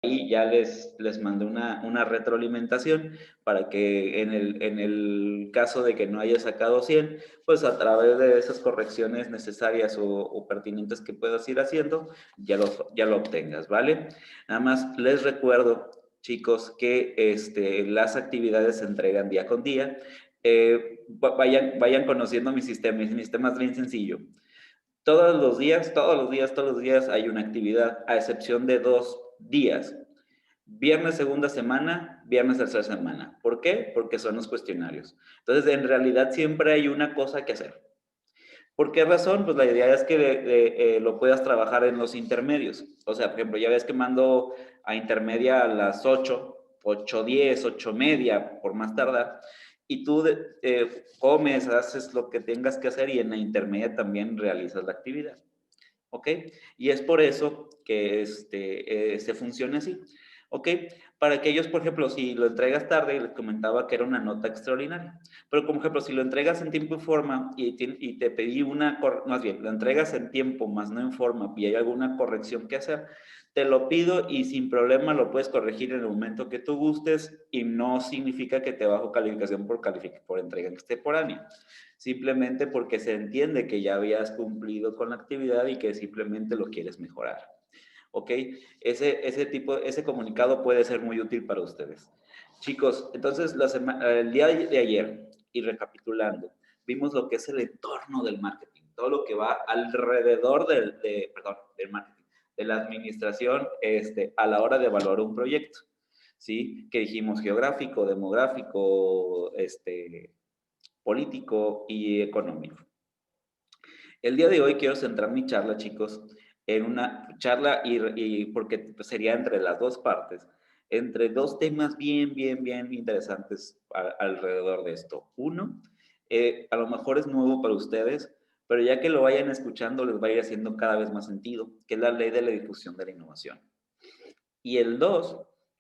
ahí ya les mandé una retroalimentación para que en el caso de que no haya sacado 100, pues a través de esas correcciones necesarias o pertinentes que puedas ir haciendo, ya lo obtengas, ¿vale? Nada más les recuerdo, chicos, que las actividades se entregan día con día. Vayan conociendo mi sistema. Mi sistema es bien sencillo. Todos los días hay una actividad, a excepción de 2 días. Viernes segunda semana, viernes tercera semana. ¿Por qué? Porque son los cuestionarios. Entonces, en realidad siempre hay una cosa que hacer. ¿Por qué razón? Pues la idea es que lo puedas trabajar en los intermedios. O sea, por ejemplo, ya ves que mando a intermedia a las 8:10, 8:30, por más tardar, y tú comes, haces lo que tengas que hacer y en la intermedia también realizas la actividad. ¿Ok? Y es por eso que se funciona así. ¿Ok? Para aquellos, por ejemplo, si lo entregas tarde, les comentaba que era una nota extraordinaria. Pero, como ejemplo, si lo entregas en tiempo y forma y te pedí más bien, lo entregas en tiempo, más no en forma, y hay alguna corrección que hacer, te lo pido y sin problema lo puedes corregir en el momento que tú gustes y no significa que te bajo calificación por entrega extemporánea. Simplemente porque se entiende que ya habías cumplido con la actividad y que simplemente lo quieres mejorar. ¿Ok? Ese comunicado puede ser muy útil para ustedes. Chicos, entonces el día de ayer, y recapitulando, vimos lo que es el entorno del marketing, todo lo que va alrededor del marketing, de la administración a la hora de evaluar un proyecto. ¿Sí? Que dijimos geográfico, demográfico, político y económico. El día de hoy quiero centrar mi charla, chicos, en una charla y porque sería entre las dos partes, entre dos temas bien interesantes alrededor de esto. Uno, a lo mejor es nuevo para ustedes, pero ya que lo vayan escuchando les va a ir haciendo cada vez más sentido, que es la ley de la difusión de la innovación. Y el dos,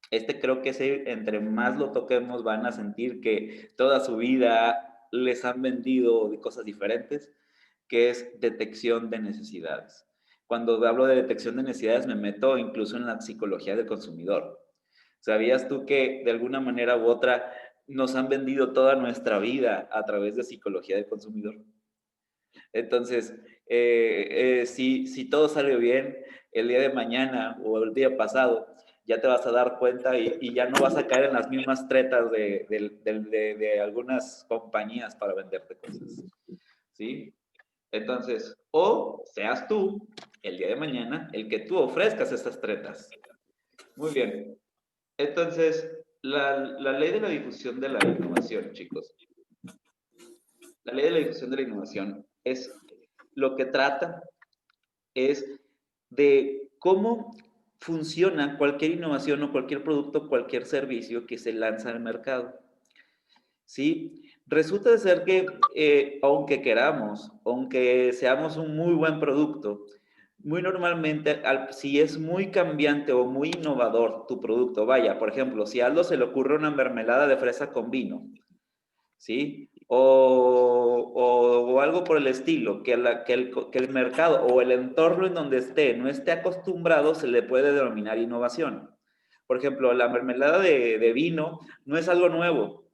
creo que entre más lo toquemos van a sentir que toda su vida les han vendido de cosas diferentes, que es detección de necesidades. Cuando hablo de detección de necesidades me meto incluso en la psicología del consumidor. ¿Sabías tú que de alguna manera u otra nos han vendido toda nuestra vida a través de psicología del consumidor? Entonces, si todo sale bien, el día de mañana o el día pasado, ya te vas a dar cuenta y ya no vas a caer en las mismas tretas de algunas compañías para venderte cosas. ¿Sí? Entonces, o seas tú, el día de mañana, el que tú ofrezcas esas tretas. Muy bien. Entonces, la ley de la difusión de la innovación, chicos. La ley de la difusión de la innovación es lo que trata es de cómo funciona cualquier innovación o cualquier producto, cualquier servicio que se lanza al mercado. ¿Sí? Resulta de ser que, aunque queramos, aunque seamos un muy buen producto, muy normalmente, si es muy cambiante o muy innovador tu producto, vaya, por ejemplo, si a Aldo se le ocurre una mermelada de fresa con vino, ¿sí? O algo por el estilo, que el mercado o el entorno en donde esté no esté acostumbrado, se le puede denominar innovación. Por ejemplo, la mermelada de vino no es algo nuevo.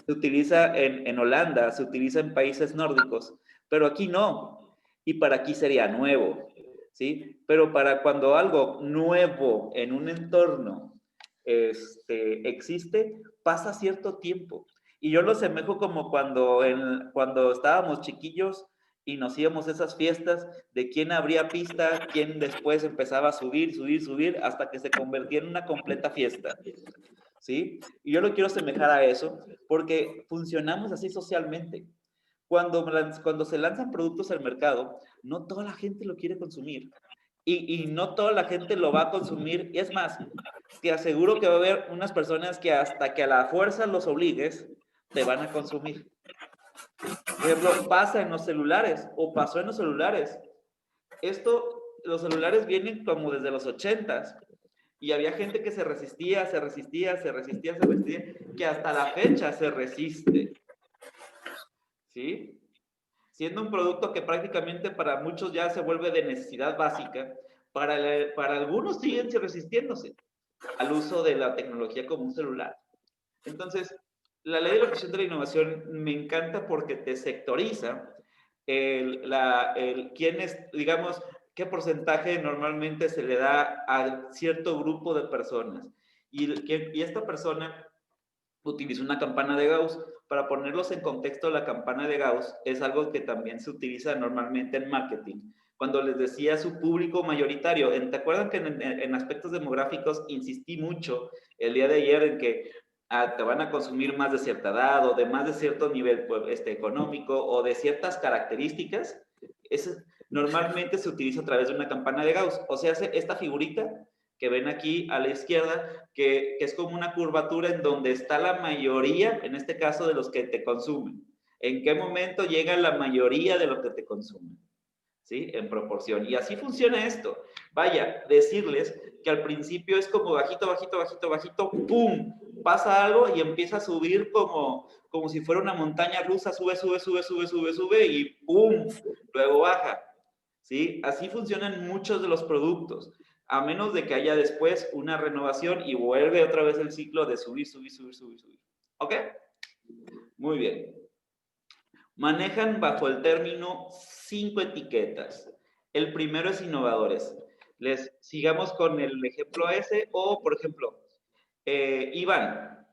Se utiliza en Holanda, se utiliza en países nórdicos, pero aquí no. Y para aquí sería nuevo, ¿sí? Pero para cuando algo nuevo en un entorno existe, pasa cierto tiempo. Y yo lo asemejo como cuando estábamos chiquillos y nos íbamos a esas fiestas de quién abría pista, quién después empezaba a subir, hasta que se convertía en una completa fiesta. ¿Sí? Y yo lo quiero asemejar a eso porque funcionamos así socialmente. Cuando se lanzan productos al mercado, no toda la gente lo quiere consumir. Y no toda la gente lo va a consumir. Y es más, te aseguro que va a haber unas personas que hasta que a la fuerza los obligues, te van a consumir. Por ejemplo, pasa en los celulares o pasó en los celulares. Los celulares vienen como desde los 80s y había gente que se resistía, que hasta la fecha se resiste, ¿sí? Siendo un producto que prácticamente para muchos ya se vuelve de necesidad básica, para algunos siguen resistiéndose. al uso de la tecnología como un celular. Entonces, la ley de la eficiencia de la innovación me encanta porque te sectoriza quién es, digamos, qué porcentaje normalmente se le da a cierto grupo de personas. Y esta persona utiliza una campana de Gauss. Para ponerlos en contexto, la campana de Gauss es algo que también se utiliza normalmente en marketing. Cuando les decía su público mayoritario, ¿te acuerdan que en aspectos demográficos insistí mucho el día de ayer en que te van a consumir más de cierta edad o de más de cierto nivel pues, económico o de ciertas características? Normalmente se utiliza a través de una campana de Gauss. O sea, esta figurita que ven aquí a la izquierda, que es como una curvatura en donde está la mayoría, en este caso, de los que te consumen. ¿En qué momento llega la mayoría de lo que te consumen? ¿Sí? En proporción. Y así funciona esto. Vaya, decirles que al principio es como bajito, bajito, bajito, bajito, ¡pum! Pasa algo y empieza a subir como si fuera una montaña rusa, sube, sube, sube, sube, sube, sube y ¡pum! Luego baja. ¿Sí? Así funcionan muchos de los productos, a menos de que haya después una renovación y vuelve otra vez el ciclo de subir, subir, subir, subir, subir. ¿Ok? Muy bien. Manejan bajo el término 5 etiquetas. El primero es innovadores. Les sigamos con el ejemplo ese o, por ejemplo, Iván.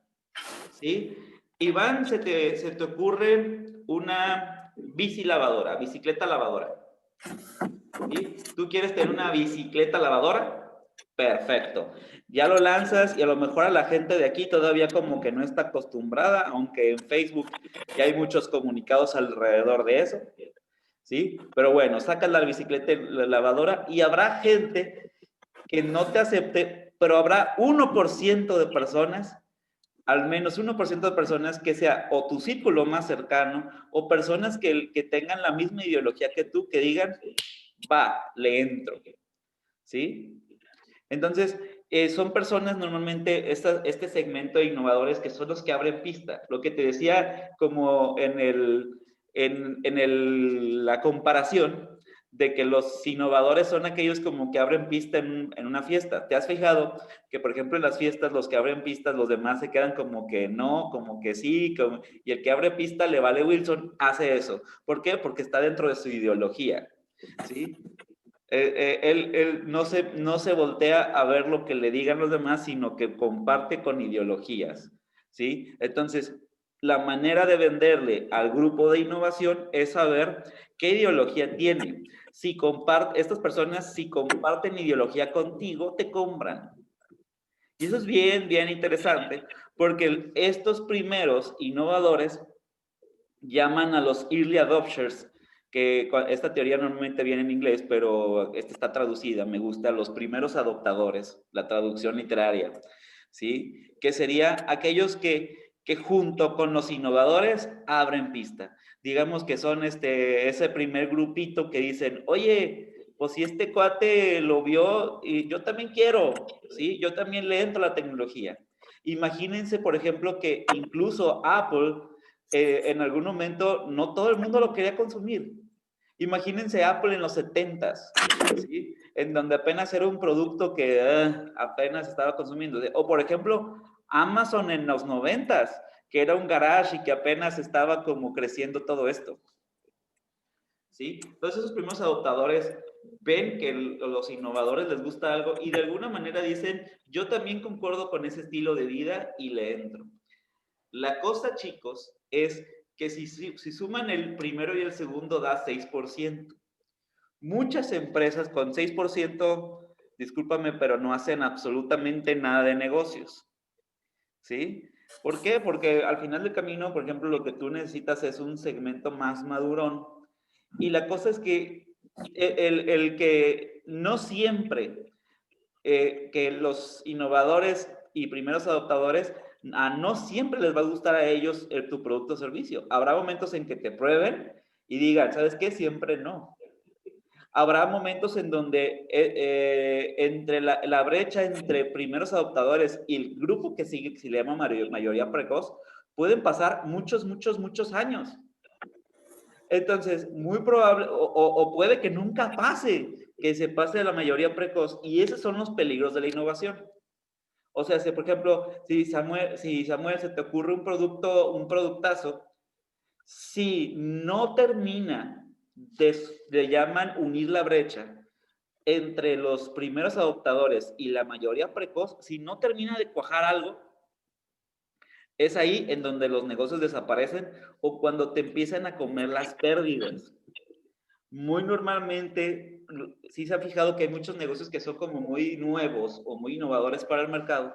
¿Sí? Iván, se te ocurre una bici lavadora, bicicleta lavadora. ¿Sí? ¿Tú quieres tener una bicicleta lavadora? Perfecto. Ya lo lanzas y a lo mejor a la gente de aquí todavía como que no está acostumbrada, aunque en Facebook ya hay muchos comunicados alrededor de eso. ¿Sí? Pero bueno, sacas la bicicleta lavadora y habrá gente que no te acepte, pero habrá 1% de personas, al menos 1% de personas que sea o tu círculo más cercano o personas que tengan la misma ideología que tú, que digan, va, le entro, ¿sí? Entonces, son personas normalmente, este segmento de innovadores que son los que abren pista. Lo que te decía como la comparación de que los innovadores son aquellos como que abren pista en una fiesta. ¿Te has fijado que, por ejemplo, en las fiestas los que abren pistas, los demás se quedan como que no, como que sí, y el que abre pista le vale Wilson, hace eso? ¿Por qué? Porque está dentro de su ideología, ¿sí? Él no se voltea a ver lo que le digan los demás, sino que comparte con ideologías, ¿sí? Entonces, la manera de venderle al grupo de innovación es saber qué ideología tiene. Estas personas, si comparten ideología contigo, te compran. Y eso es bien, bien interesante, porque estos primeros innovadores llaman a los early adopters, que esta teoría normalmente viene en inglés, pero esta está traducida, me gusta, los primeros adoptadores, la traducción literaria, ¿sí? Que sería aquellos que junto con los innovadores abren pista. Digamos que son ese primer grupito que dicen, oye, pues si este cuate lo vio, y yo también quiero, ¿sí? Yo también le entro a la tecnología. Imagínense, por ejemplo, que incluso Apple en algún momento no todo el mundo lo quería consumir. Imagínense Apple en los 70s, ¿sí? En donde apenas era un producto que apenas estaba consumiendo. O por ejemplo, Amazon en los 90s, que era un garage y que apenas estaba como creciendo todo esto. ¿Sí? Entonces esos primeros adoptadores ven que los innovadores les gusta algo y de alguna manera dicen, yo también concuerdo con ese estilo de vida y le entro. La cosa, chicos, es que si suman el primero y el segundo da 6%. Muchas empresas con 6%, discúlpame, pero no hacen absolutamente nada de negocios. ¿Sí? ¿Por qué? Porque al final del camino, por ejemplo, lo que tú necesitas es un segmento más madurón. Y la cosa es que el que no siempre que los innovadores y primeros adoptadores no siempre les va a gustar a ellos tu producto o servicio. Habrá momentos en que te prueben y digan, ¿sabes qué? Siempre no. Habrá momentos en donde entre la brecha entre primeros adoptadores y el grupo que sigue, que se le llama mayoría precoz, pueden pasar muchos, muchos, muchos años. Entonces, muy probable, o puede que nunca pase, que se pase de la mayoría precoz, y esos son los peligros de la innovación. O sea, si por ejemplo, si Samuel se te ocurre un productazo, si no termina le llaman unir la brecha entre los primeros adoptadores y la mayoría precoz, si no termina de cuajar algo, es ahí en donde los negocios desaparecen o cuando te empiezan a comer las pérdidas. Muy normalmente, sí se ha fijado que hay muchos negocios que son como muy nuevos o muy innovadores para el mercado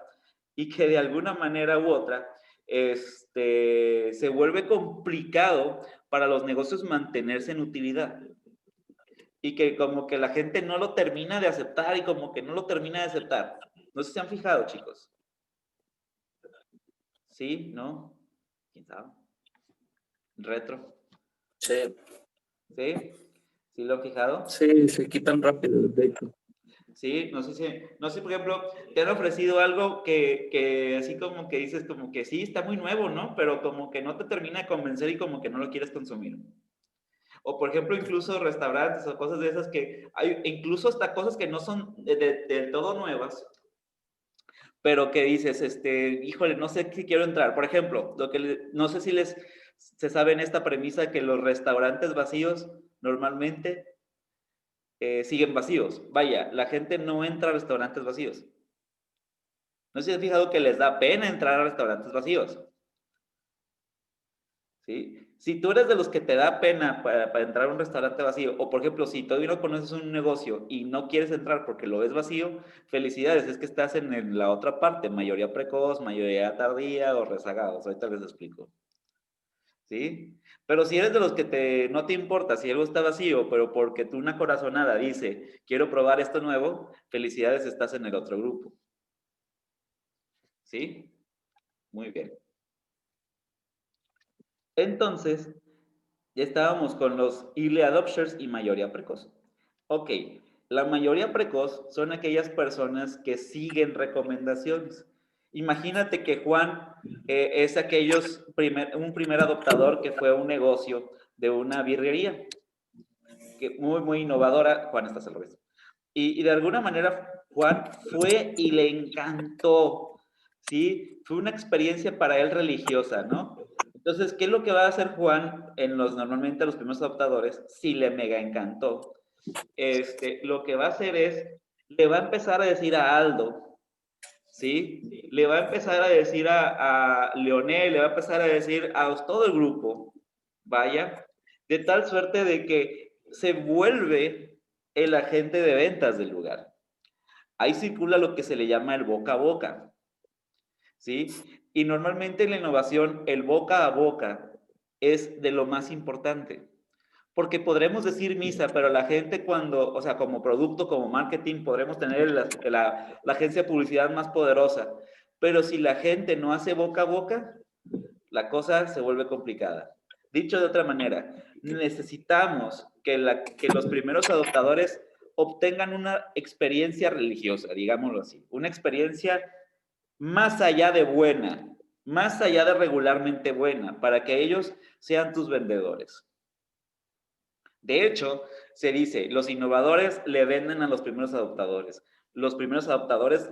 y que de alguna manera u otra se vuelve complicado para los negocios mantenerse en utilidad y que como que la gente no lo termina de aceptar y como que no lo termina de aceptar. No sé si se han fijado, chicos. ¿Sí? ¿No? ¿Quién sabe? Retro. Sí. ¿Sí? ¿Sí lo han fijado? Sí, se quitan rápido, de hecho. Sí, no sé, por ejemplo, te han ofrecido algo que así como que dices como que sí, está muy nuevo, ¿no? Pero como que no te termina de convencer y como que no lo quieres consumir. O por ejemplo, incluso restaurantes o cosas de esas que hay, incluso hasta cosas que no son del todo nuevas, pero que dices, híjole, no sé si quiero entrar. Por ejemplo, no sé si se saben esta premisa que los restaurantes vacíos normalmente siguen vacíos. Vaya, la gente no entra a restaurantes vacíos. No sé si has fijado que les da pena entrar a restaurantes vacíos. ¿Sí? Si tú eres de los que te da pena para entrar a un restaurante vacío, o por ejemplo, si todavía no conoces un negocio y no quieres entrar porque lo ves vacío, felicidades, es que estás en la otra parte, mayoría precoz, mayoría tardía o rezagados. Ahorita les explico. ¿Sí? Pero si eres de los que no te importa si algo está vacío, pero porque tú una corazonada dice, quiero probar esto nuevo, felicidades, estás en el otro grupo. ¿Sí? Muy bien. Entonces, ya estábamos con los early adopters y mayoría precoz. Ok, la mayoría precoz son aquellas personas que siguen recomendaciones. Imagínate que Juan es un primer adoptador que fue un negocio de una birrería, que muy, muy innovadora. Juan, estás al revés. Y de alguna manera Juan fue y le encantó, ¿sí? Fue una experiencia para él religiosa, ¿no? Entonces, ¿qué es lo que va a hacer Juan normalmente los primeros adoptadores? Si le mega encantó. Lo que va a hacer es, le va a empezar a decir a Aldo, ¿sí? Le va a empezar a decir a Leonel, le va a empezar a decir a todo el grupo, vaya, de tal suerte de que se vuelve el agente de ventas del lugar. Ahí circula lo que se le llama el boca a boca, ¿sí? Y normalmente en la innovación el boca a boca es de lo más importante. Porque podremos decir misa, pero la gente o sea, como producto, como marketing, podremos tener la agencia de publicidad más poderosa. Pero si la gente no hace boca a boca, la cosa se vuelve complicada. Dicho de otra manera, necesitamos que los primeros adoptadores obtengan una experiencia religiosa, digámoslo así, una experiencia más allá de buena, más allá de regularmente buena, para que ellos sean tus vendedores. De hecho, se dice, los innovadores le venden a los primeros adoptadores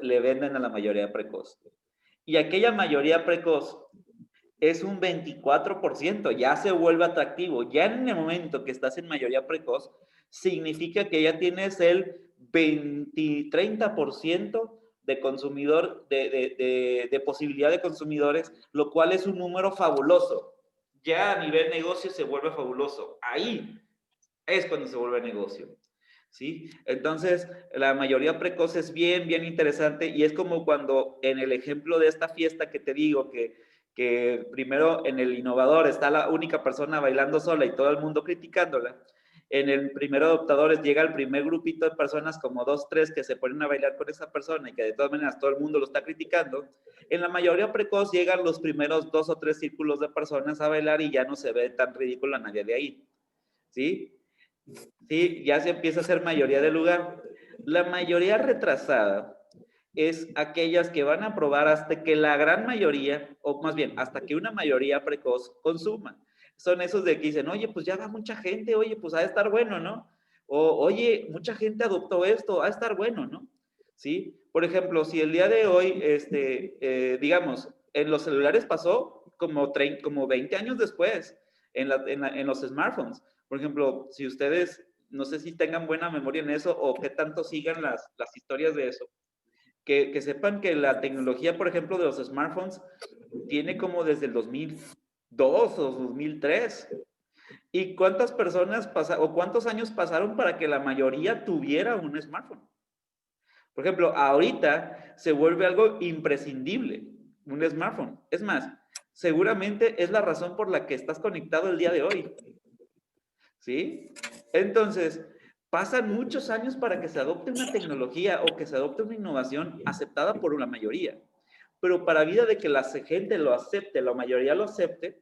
le venden a la mayoría precoz. Y aquella mayoría precoz es un 24%, ya se vuelve atractivo. Ya en el momento que estás en mayoría precoz, significa que ya tienes el 30% de consumidor, de posibilidad de consumidores, lo cual es un número fabuloso. Ya a nivel negocio se vuelve fabuloso. Ahí es cuando se vuelve negocio. ¿Sí? Entonces, la mayoría precoz es bien, bien interesante y es como cuando en el ejemplo de esta fiesta que te digo, que primero en el innovador está la única persona bailando sola y todo el mundo criticándola, en el primer adoptador llega el primer grupito de personas, como 2, 3, que se ponen a bailar con esa persona y que de todas maneras todo el mundo lo está criticando. En la mayoría precoz llegan los primeros 2 o 3 círculos de personas a bailar y ya no se ve tan ridículo a nadie de ahí. ¿Sí? ¿Sí? Ya se empieza a ser mayoría del lugar. La mayoría retrasada es aquellas que van a probar hasta que la gran mayoría, o más bien, hasta que una mayoría precoz consuma. Son esos de que dicen, oye, pues ya va mucha gente, oye, pues ha de estar bueno, ¿no? O, oye, mucha gente adoptó esto, ha de estar bueno, ¿no? ¿sí? Por ejemplo, si el día de hoy, digamos, en los celulares pasó como 20 años después, en los smartphones. Por ejemplo, si ustedes, no sé si tengan buena memoria en eso o qué tanto sigan las historias de eso, que sepan que la tecnología, por ejemplo, de los smartphones tiene como desde el 2002 o 2003. ¿Y cuántas personas pasaron o cuántos años pasaron para que la mayoría tuviera un smartphone? Por ejemplo, ahorita se vuelve algo imprescindible, un smartphone. Es más, seguramente es la razón por la que estás conectado el día de hoy. ¿Sí? Entonces, pasan muchos años para que se adopte una tecnología o que se adopte una innovación aceptada por una mayoría. Pero para vida de que la gente lo acepte, la mayoría lo acepte,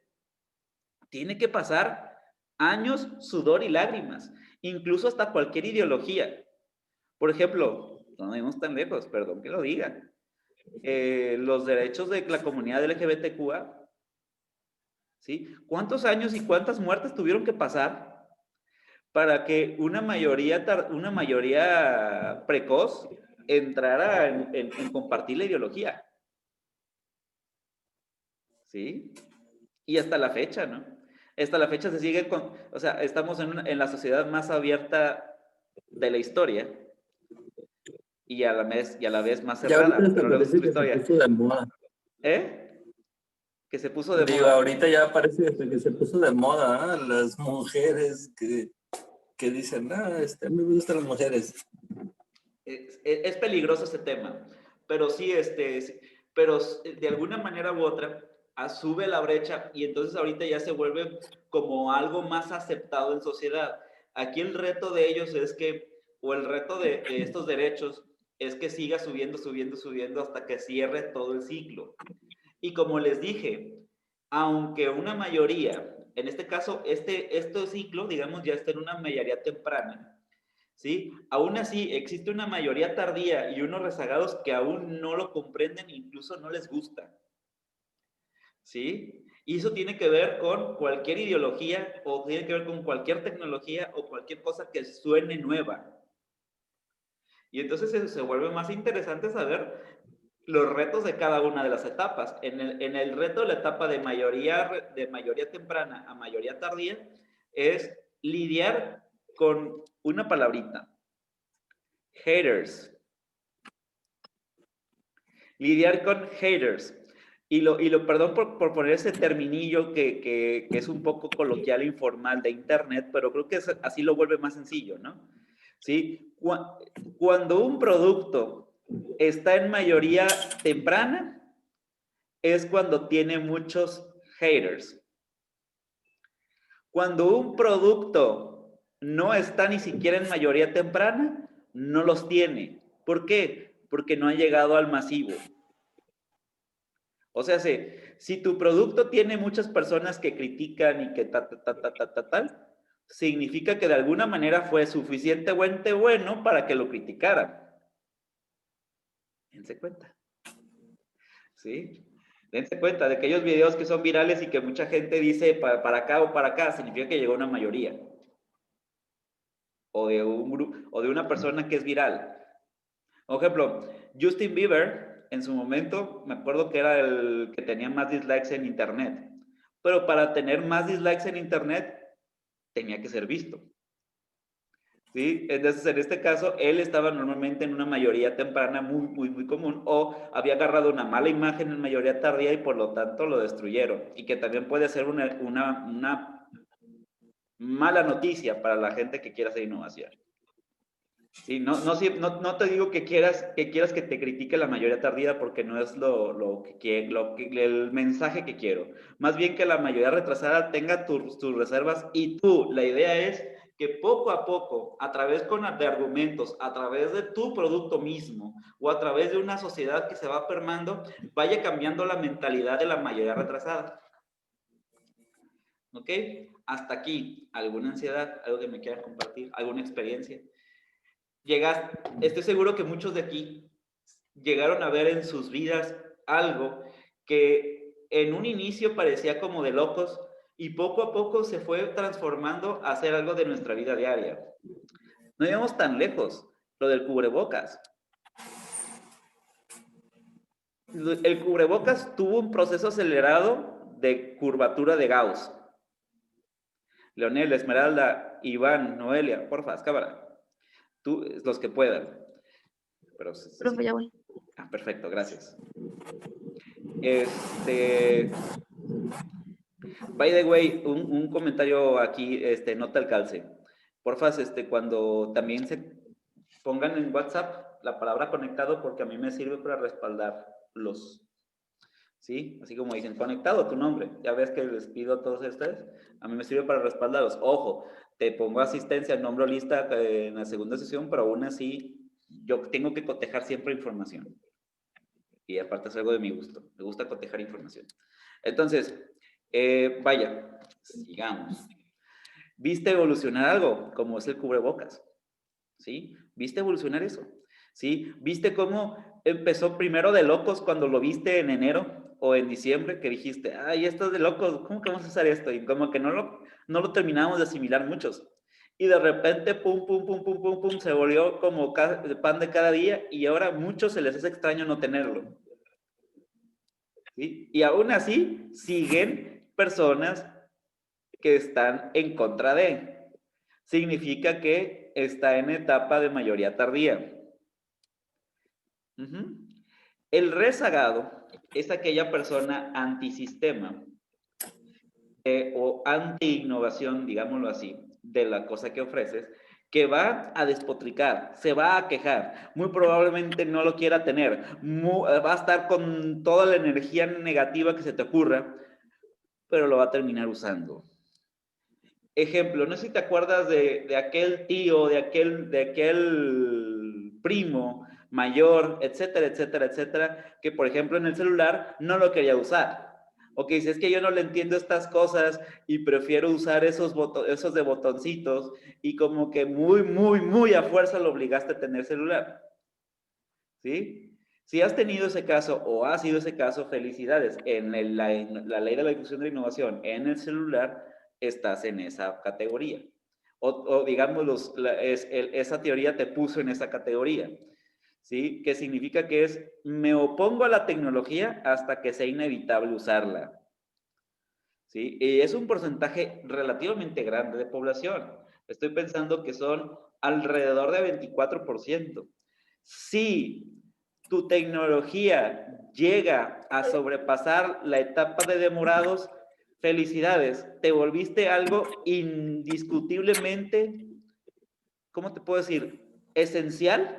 tiene que pasar años, sudor y lágrimas, incluso hasta cualquier ideología. Por ejemplo, no vamos tan lejos, perdón que lo diga, los derechos de la comunidad LGBTQA, ¿sí? ¿Cuántos años y cuántas muertes tuvieron que pasar para que una mayoría precoz entrara en compartir la ideología? ¿Sí? Y hasta la fecha, ¿no? Hasta la fecha se sigue con, o sea, estamos en la sociedad más abierta de la historia y a la vez más Ya ahorita cerrada, hasta pero no es parece otra que se historia. puso de moda. ¿Eh? Que se puso de Digo, moda. ahorita ya parece que se puso de moda, ¿eh? Las mujeres que dicen, a mí me gustan las mujeres. Es peligroso ese tema, pero sí, pero de alguna manera u otra, sube la brecha y entonces ahorita ya se vuelve como algo más aceptado en sociedad. Aquí el reto de ellos es que, o el reto de estos derechos, es que siga subiendo, subiendo, subiendo hasta que cierre todo el ciclo. Y como les dije, aunque una mayoría, en este caso, este ciclo, digamos, ya está en una mayoría temprana, ¿sí? Aún así, existe una mayoría tardía y unos rezagados que aún no lo comprenden e incluso no les gusta, ¿sí? Y eso tiene que ver con cualquier ideología o tiene que ver con cualquier tecnología o cualquier cosa que suene nueva. Y entonces eso se vuelve más interesante saber los retos de cada una de las etapas. En el reto de la etapa de mayoría temprana a mayoría tardía es lidiar con una palabrita, haters. Lidiar con haters. Perdón por poner ese terminillo que es un poco coloquial e informal de internet, pero creo que así lo vuelve más sencillo, ¿no? ¿Sí? Cuando un producto está en mayoría temprana, es cuando tiene muchos haters. Cuando un producto no está ni siquiera en mayoría temprana, no los tiene. ¿Por qué? Porque no ha llegado al masivo. O sea, si tu producto tiene muchas personas que critican y que tal, significa que de alguna manera fue suficientemente bueno para que lo criticaran. Dense cuenta. ¿Sí? Dense cuenta de aquellos videos que son virales y que mucha gente dice para acá o para acá, significa que llegó una mayoría. O de un grupo, o de una persona que es viral. Por ejemplo, Justin Bieber, en su momento, me acuerdo que era el que tenía más dislikes en internet. Pero para tener más dislikes en internet, tenía que ser visto. ¿Sí? Entonces, en este caso, él estaba normalmente en una mayoría temprana muy, muy, muy común o había agarrado una mala imagen en mayoría tardía y por lo tanto lo destruyeron. Y que también puede ser una mala noticia para la gente que quiera hacer innovación. Sí, no te digo que quieras que te critique la mayoría tardía porque no es el mensaje que quiero. Más bien que la mayoría retrasada tenga tus reservas y tú, la idea es que poco a poco, a través de argumentos, a través de tu producto mismo o a través de una sociedad que se va permeando, vaya cambiando la mentalidad de la mayoría retrasada. ¿Ok? Hasta aquí, ¿alguna ansiedad? ¿Algo que me quieran compartir? ¿Alguna experiencia? Estoy seguro que muchos de aquí llegaron a ver en sus vidas algo que en un inicio parecía como de locos y poco a poco se fue transformando a ser algo de nuestra vida diaria. No íbamos tan lejos, lo del cubrebocas. El cubrebocas tuvo un proceso acelerado de curvatura de Gauss. Leonel, Esmeralda, Iván, Noelia, porfa, cámara. Tú, los que puedan. Pero, Profe, ya voy. Ah, perfecto, gracias. By the way, un comentario aquí, nota al calce. Porfa, cuando también se pongan en WhatsApp la palabra conectado, porque a mí me sirve para respaldar los, ¿sí? Así como dicen, conectado tu nombre. Ya ves que les pido a todos ustedes. A mí me sirve para respaldarlos. Ojo, te pongo asistencia, nombre o lista en la segunda sesión, pero aún así yo tengo que cotejar siempre información. Y aparte es algo de mi gusto. Me gusta cotejar información. Entonces, vaya, sigamos. ¿Viste evolucionar algo? Como es el cubrebocas. ¿Sí? ¿Viste evolucionar eso? ¿Sí? ¿Viste cómo empezó primero de locos cuando lo viste en enero o en diciembre? Que dijiste, ay, esto es de locos, ¿cómo que vamos a usar esto? Y como que no lo terminamos de asimilar muchos. Y de repente, pum, pum, pum, pum, pum, pum, se volvió como pan de cada día y ahora a muchos se les hace extraño no tenerlo. ¿Sí? Y aún así siguen personas que están en contra de. Significa que está en etapa de mayoría tardía. El rezagado es aquella persona antisistema o anti-innovación, digámoslo así, de la cosa que ofreces, que va a despotricar, se va a quejar, muy probablemente no lo quiera tener, va a estar con toda la energía negativa que se te ocurra, pero lo va a terminar usando. Ejemplo, no sé si te acuerdas de aquel tío, de aquel primo mayor, etcétera, etcétera, etcétera, que por ejemplo en el celular no lo quería usar. O que dice, es que yo no le entiendo estas cosas y prefiero usar esos de botoncitos y como que muy, muy, muy a fuerza lo obligaste a tener celular. ¿Sí? Si has tenido ese caso o ha sido ese caso, felicidades. En la ley de la difusión de la innovación en el celular, estás en esa categoría. O digamos, esa teoría te puso en esa categoría. ¿Sí? Que significa que me opongo a la tecnología hasta que sea inevitable usarla. ¿Sí? Y es un porcentaje relativamente grande de población. Estoy pensando que son alrededor de 24%. Si tu tecnología llega a sobrepasar la etapa de demorados, felicidades, te volviste algo indiscutiblemente, ¿cómo te puedo decir? Esencial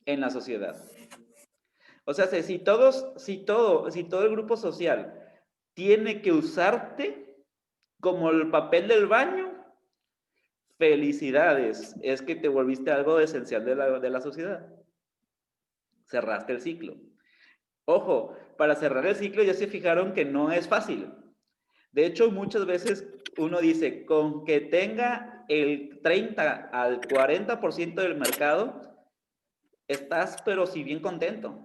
en la sociedad. O sea, si todo el grupo social tiene que usarte como el papel del baño, felicidades, es que te volviste algo esencial de la sociedad. Cerraste el ciclo. Ojo, para cerrar el ciclo ya se fijaron que no es fácil. De hecho, muchas veces uno dice, con que tenga el 30 al 40% del mercado, estás pero si bien contento.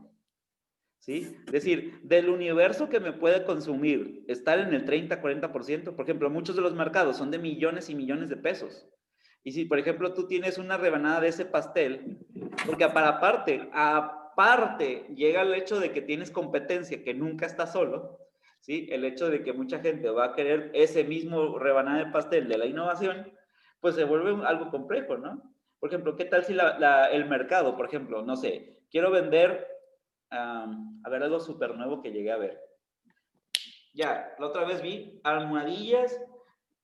¿Sí? Es decir, del universo que me puede consumir, estar en el 30-40%, por ejemplo, muchos de los mercados son de millones y millones de pesos. Y si, por ejemplo, tú tienes una rebanada de ese pastel, porque aparte llega el hecho de que tienes competencia, que nunca estás solo, ¿sí? El hecho de que mucha gente va a querer ese mismo rebanada de pastel de la innovación, pues se vuelve algo complejo, ¿no? Por ejemplo, ¿qué tal si el mercado, por ejemplo, no sé, quiero vender, a ver, algo súper nuevo que llegué a ver. Ya, la otra vez vi almohadillas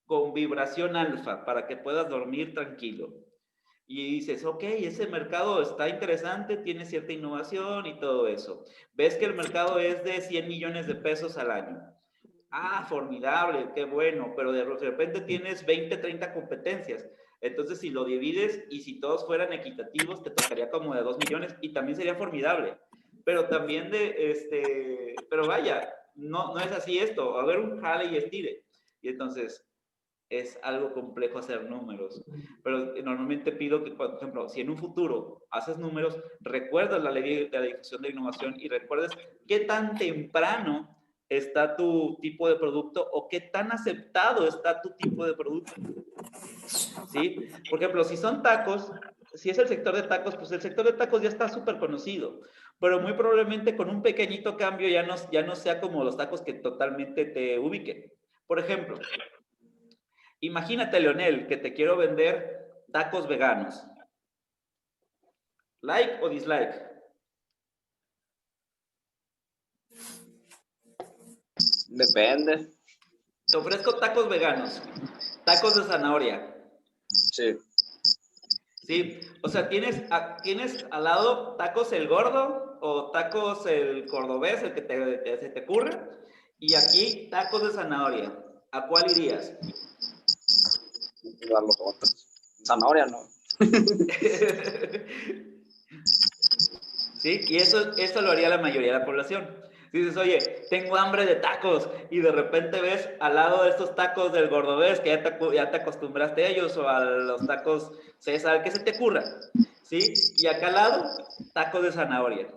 con vibración alfa para que puedas dormir tranquilo. Y dices, ok, ese mercado está interesante, tiene cierta innovación y todo eso. Ves que el mercado es de 100 millones de pesos al año. Ah, formidable, qué bueno, pero de repente tienes 20, 30 competencias. Entonces, si lo divides y si todos fueran equitativos, te tocaría como de 2 millones y también sería formidable. Pero también pero vaya, no es así esto, va a haber un jale y estire. Y entonces, es algo complejo hacer números, pero normalmente pido que, por ejemplo, si en un futuro haces números, recuerdas la ley de la difusión de innovación y recuerdes qué tan temprano está tu tipo de producto o qué tan aceptado está tu tipo de producto. ¿Sí? Por ejemplo, si son tacos, si es el sector de tacos, pues el sector de tacos ya está súper conocido. pero muy probablemente con un pequeñito cambio ya no sea como los tacos que totalmente te ubiquen. Por ejemplo, imagínate, Leonel, que te quiero vender tacos veganos. ¿Like o dislike? Depende. Te ofrezco tacos veganos, tacos de zanahoria. Sí. Sí, o sea, tienes al lado tacos el gordo o tacos el cordobés, el que se te ocurre, y aquí tacos de zanahoria. ¿A cuál irías? A los otros. Zanahoria, no. Sí, y eso lo haría la mayoría de la población. Si dices, oye, tengo hambre de tacos, y de repente ves al lado de estos tacos del Gordobés, que ya te acostumbraste a ellos, o a los tacos César, que se te ocurra, ¿sí? Y acá al lado, tacos de zanahoria.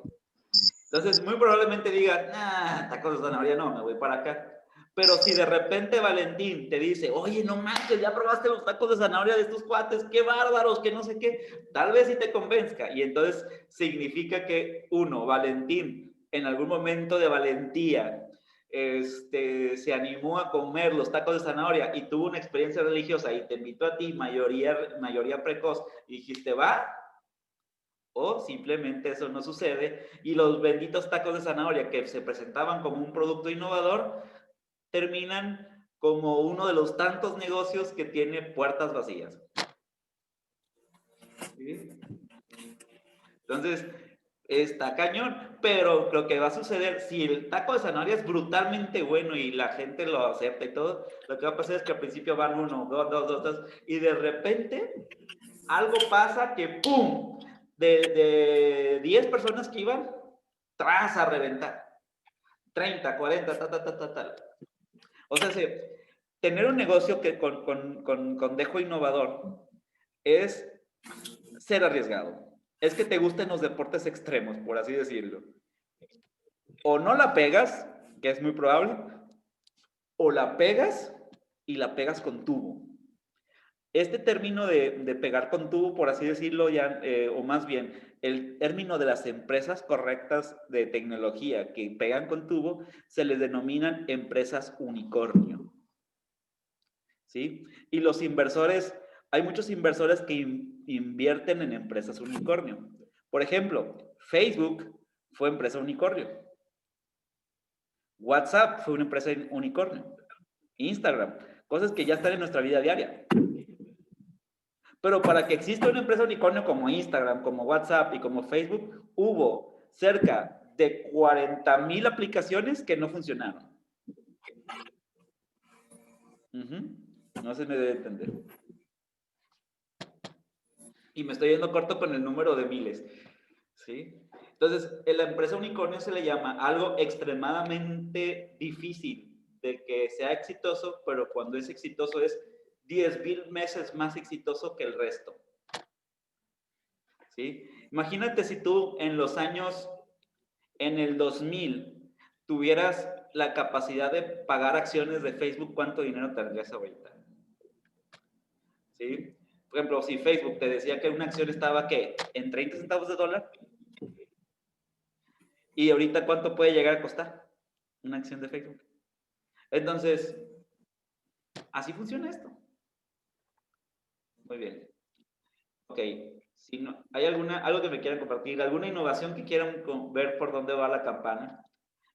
Entonces, muy probablemente digas, nah, tacos de zanahoria no, me voy para acá. Pero si de repente Valentín te dice, oye, no manches, ya probaste los tacos de zanahoria de estos cuates, qué bárbaros, que no sé qué, tal vez sí te convenzca. Y entonces significa que, uno, Valentín, en algún momento de valentía, se animó a comer los tacos de zanahoria y tuvo una experiencia religiosa y te invitó a ti, mayoría precoz, y dijiste, va, o simplemente eso no sucede y los benditos tacos de zanahoria que se presentaban como un producto innovador terminan como uno de los tantos negocios que tiene puertas vacías. ¿Sí? Entonces, está cañón, pero lo que va a suceder, si el taco de zanahoria es brutalmente bueno y la gente lo acepta y todo, lo que va a pasar es que al principio van 1, 2, 2, 2, 2, y de repente algo pasa que ¡pum! De 10 personas que iban, tras a reventar. 30, 40, tal. O sea, tener un negocio que con dejo innovador es ser arriesgado. Es que te gusten los deportes extremos, por así decirlo. O no la pegas, que es muy probable, o la pegas y la pegas con tubo. Este término de pegar con tubo, por así decirlo, ya, o más bien, el término de las empresas correctas de tecnología que pegan con tubo, se les denominan empresas unicornio. ¿Sí? Y los inversores, hay muchos inversores que invierten en empresas unicornio. Por ejemplo, Facebook fue empresa unicornio. WhatsApp fue una empresa unicornio. Instagram, cosas que ya están en nuestra vida diaria. Pero para que exista una empresa unicornio como Instagram, como WhatsApp y como Facebook, hubo cerca de 40,000 aplicaciones que no funcionaron. No se me debe entender. Y me estoy yendo corto con el número de miles. ¿Sí? Entonces, en la empresa unicornio se le llama algo extremadamente difícil de que sea exitoso, pero cuando es exitoso es 10,000 veces más exitoso que el resto. ¿Sí? Imagínate si tú en el 2000, tuvieras la capacidad de pagar acciones de Facebook, ¿cuánto dinero tendrías ahorita? ¿Sí? Por ejemplo, si Facebook te decía que una acción estaba, ¿qué? ¿En 30 centavos de dólar? ¿Y ahorita cuánto puede llegar a costar una acción de Facebook? Entonces, así funciona esto. Muy bien. Ok. Si no, ¿hay algo que me quieran compartir? ¿Alguna innovación que quieran ver por dónde va la campana?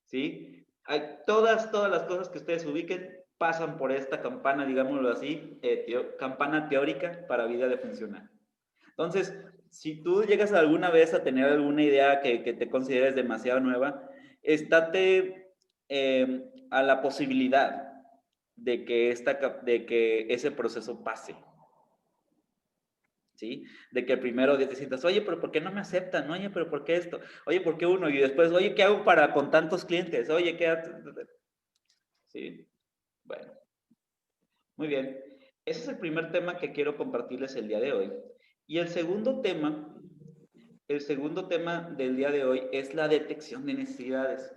¿Sí? Todas las cosas que ustedes ubiquen pasan por esta campana, digámoslo así, campana teórica para vida de funcionar. Entonces, si tú llegas alguna vez a tener alguna idea que te consideres demasiado nueva, estate a la posibilidad de que ese proceso pase. ¿Sí? De que primero te sientas, oye, pero ¿por qué no me aceptan? Oye, pero ¿por qué esto? Oye, ¿por qué uno? Y después, oye, ¿qué hago con tantos clientes? Oye, ¿qué hago? Sí, bueno, muy bien. Ese es el primer tema que quiero compartirles el día de hoy. Y el segundo tema del día de hoy es la detección de necesidades.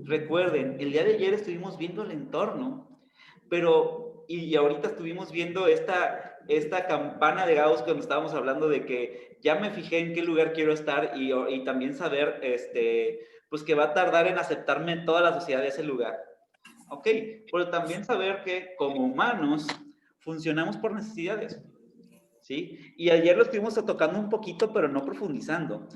Recuerden, el día de ayer estuvimos viendo el entorno, pero, y ahorita estuvimos viendo esta esta campana de Gauss cuando estábamos hablando de que ya me fijé en qué lugar quiero estar y también saber, pues que va a tardar en aceptarme en toda la sociedad de ese lugar. Ok, pero también saber que como humanos funcionamos por necesidades, ¿sí? Y ayer lo estuvimos tocando un poquito, pero no profundizando.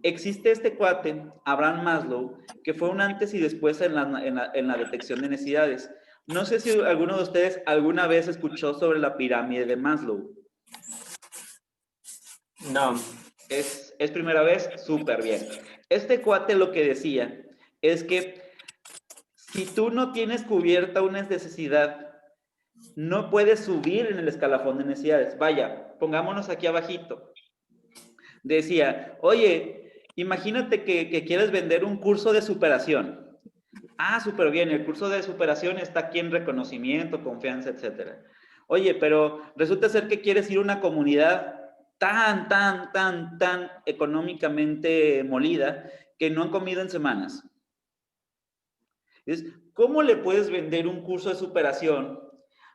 Existe este cuate, Abraham Maslow, que fue un antes y después en la detección de necesidades. No sé si alguno de ustedes alguna vez escuchó sobre la pirámide de Maslow. No. ¿Es primera vez? Súper bien. Este cuate lo que decía es que si tú no tienes cubierta una necesidad, no puedes subir en el escalafón de necesidades. Vaya, pongámonos aquí abajito. Decía, oye, imagínate que quieres vender un curso de superación. Ah, súper bien, el curso de superación está aquí en reconocimiento, confianza, etc. Oye, pero resulta ser que quieres ir a una comunidad tan económicamente molida que no han comido en semanas. ¿Cómo le puedes vender un curso de superación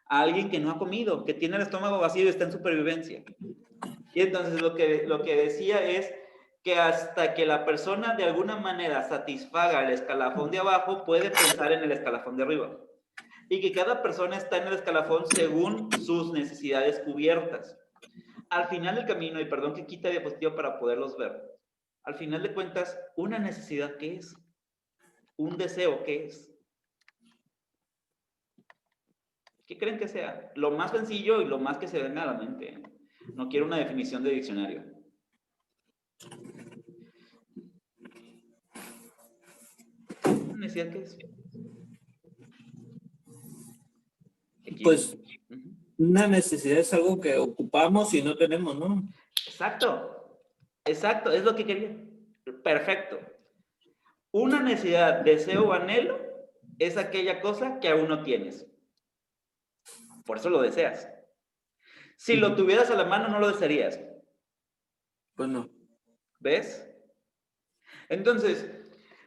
a alguien que no ha comido, que tiene el estómago vacío y está en supervivencia? Y entonces lo que decía es que hasta que la persona de alguna manera satisfaga el escalafón de abajo, puede pensar en el escalafón de arriba. Y que cada persona está en el escalafón según sus necesidades cubiertas. Al final del camino, y perdón que quita diapositiva para poderlos ver, al final de cuentas, una necesidad, ¿qué es? Un deseo, ¿qué es? ¿Qué creen que sea? Lo más sencillo y lo más que se venga a la mente. No quiero una definición de diccionario. ¿Una necesidad qué es? Pues una necesidad es algo que ocupamos y no tenemos, ¿no? Exacto, exacto, es lo que quería. Perfecto. Una necesidad, deseo o anhelo es aquella cosa que aún no tienes. Por eso lo deseas. Si lo tuvieras a la mano, no lo desearías. Pues no. ¿Ves? Entonces,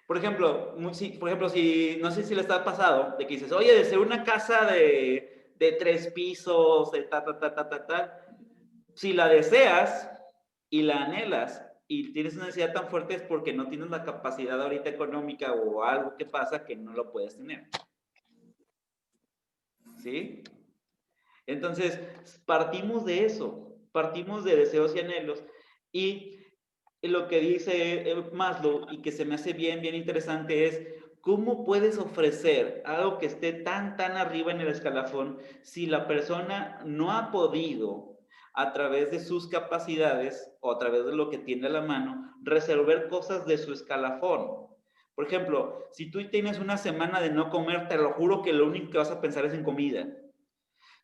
por ejemplo, si no sé si le está pasado, de que dices, oye, deseo una casa de 3 pisos, de Si la deseas y la anhelas y tienes una necesidad tan fuerte es porque no tienes la capacidad ahorita económica o algo que pasa que no lo puedes tener. ¿Sí? Entonces, partimos de eso, partimos de deseos y anhelos. Y lo que dice Maslow y que se me hace bien interesante es cómo puedes ofrecer algo que esté tan arriba en el escalafón si la persona no ha podido a través de sus capacidades o a través de lo que tiene a la mano resolver cosas de su escalafón. Por ejemplo, si tú tienes una semana de no comer, te lo juro que lo único que vas a pensar es en comida.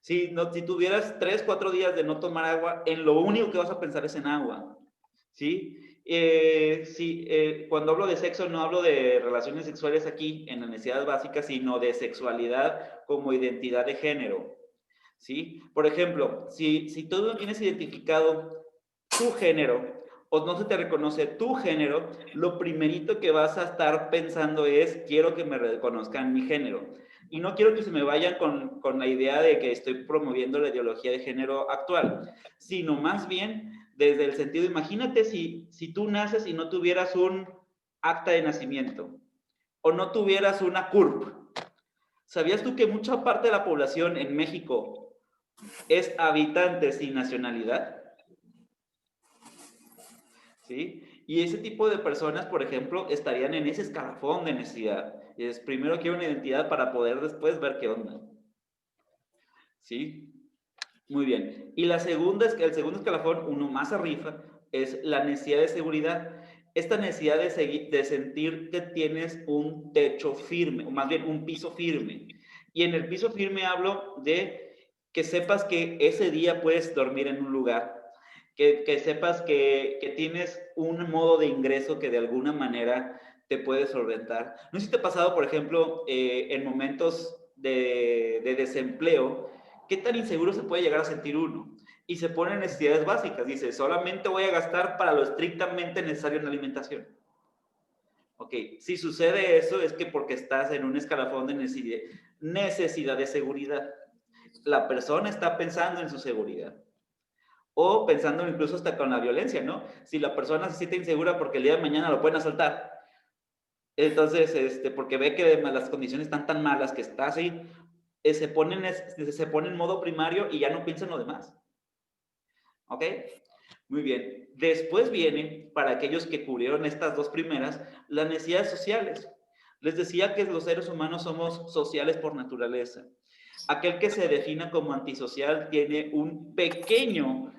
Si tuvieras 3, 4 días de no tomar agua, en lo único que vas a pensar es en agua. ¿Sí? Cuando hablo de sexo no hablo de relaciones sexuales aquí en las necesidades básicas, sino de sexualidad como identidad de género. ¿Sí? Por ejemplo, si tú no tienes identificado tu género o no se te reconoce tu género, lo primerito que vas a estar pensando es, quiero que me reconozcan mi género. Y no quiero que se me vayan con la idea de que estoy promoviendo la ideología de género actual, sino más bien desde el sentido, imagínate si tú naces y no tuvieras un acta de nacimiento o no tuvieras una CURP. ¿Sabías tú que mucha parte de la población en México es habitante sin nacionalidad? ¿Sí? Y ese tipo de personas, por ejemplo, estarían en ese escalafón de necesidad. Es primero quiero una identidad para poder después ver qué onda. ¿Sí? Muy bien. Y la segunda es que el segundo escalafón, uno más arriba, es la necesidad de seguridad. Esta necesidad de sentir que tienes un techo firme, o más bien un piso firme. Y en el piso firme hablo de que sepas que ese día puedes dormir en un lugar, que sepas que tienes un modo de ingreso que de alguna manera te puede solventar. No sé si te ha pasado, por ejemplo, en momentos de desempleo, ¿qué tan inseguro se puede llegar a sentir uno? Y se ponen necesidades básicas. Dice, solamente voy a gastar para lo estrictamente necesario en alimentación. Ok, si sucede eso es que porque estás en un escalafón de necesidad de seguridad. La persona está pensando en su seguridad. O pensando incluso hasta con la violencia, ¿no? Si la persona se siente insegura porque el día de mañana lo pueden asaltar, entonces, porque ve que las condiciones están tan malas que está así, se pone en modo primario y ya no piensa en lo demás. ¿Ok? Muy bien. Después viene, para aquellos que cubrieron estas dos primeras, las necesidades sociales. Les decía que los seres humanos somos sociales por naturaleza. Aquel que se defina como antisocial tiene un pequeño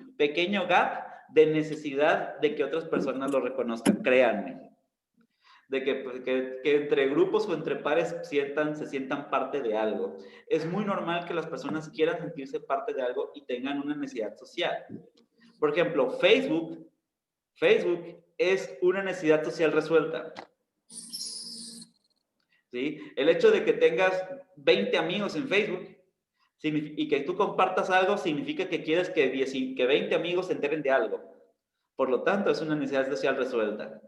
gap de necesidad de que otras personas lo reconozcan, créanme. De que entre grupos o entre pares se sientan parte de algo. Es muy normal que las personas quieran sentirse parte de algo y tengan una necesidad social. Por ejemplo, Facebook es una necesidad social resuelta. ¿Sí? El hecho de que tengas 20 amigos en Facebook y que tú compartas algo significa que quieres que 20 amigos se enteren de algo. Por lo tanto, es una necesidad social resuelta.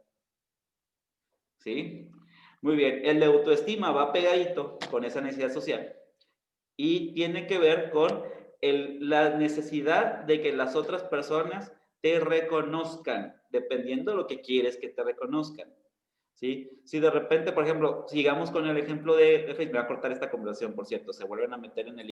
¿Sí? Muy bien, el de autoestima va pegadito con esa necesidad social y tiene que ver con la necesidad de que las otras personas te reconozcan, dependiendo de lo que quieres que te reconozcan. ¿Sí? Si de repente, por ejemplo, sigamos con el ejemplo de Facebook, voy a cortar esta conversación, por cierto, se vuelven a meter en el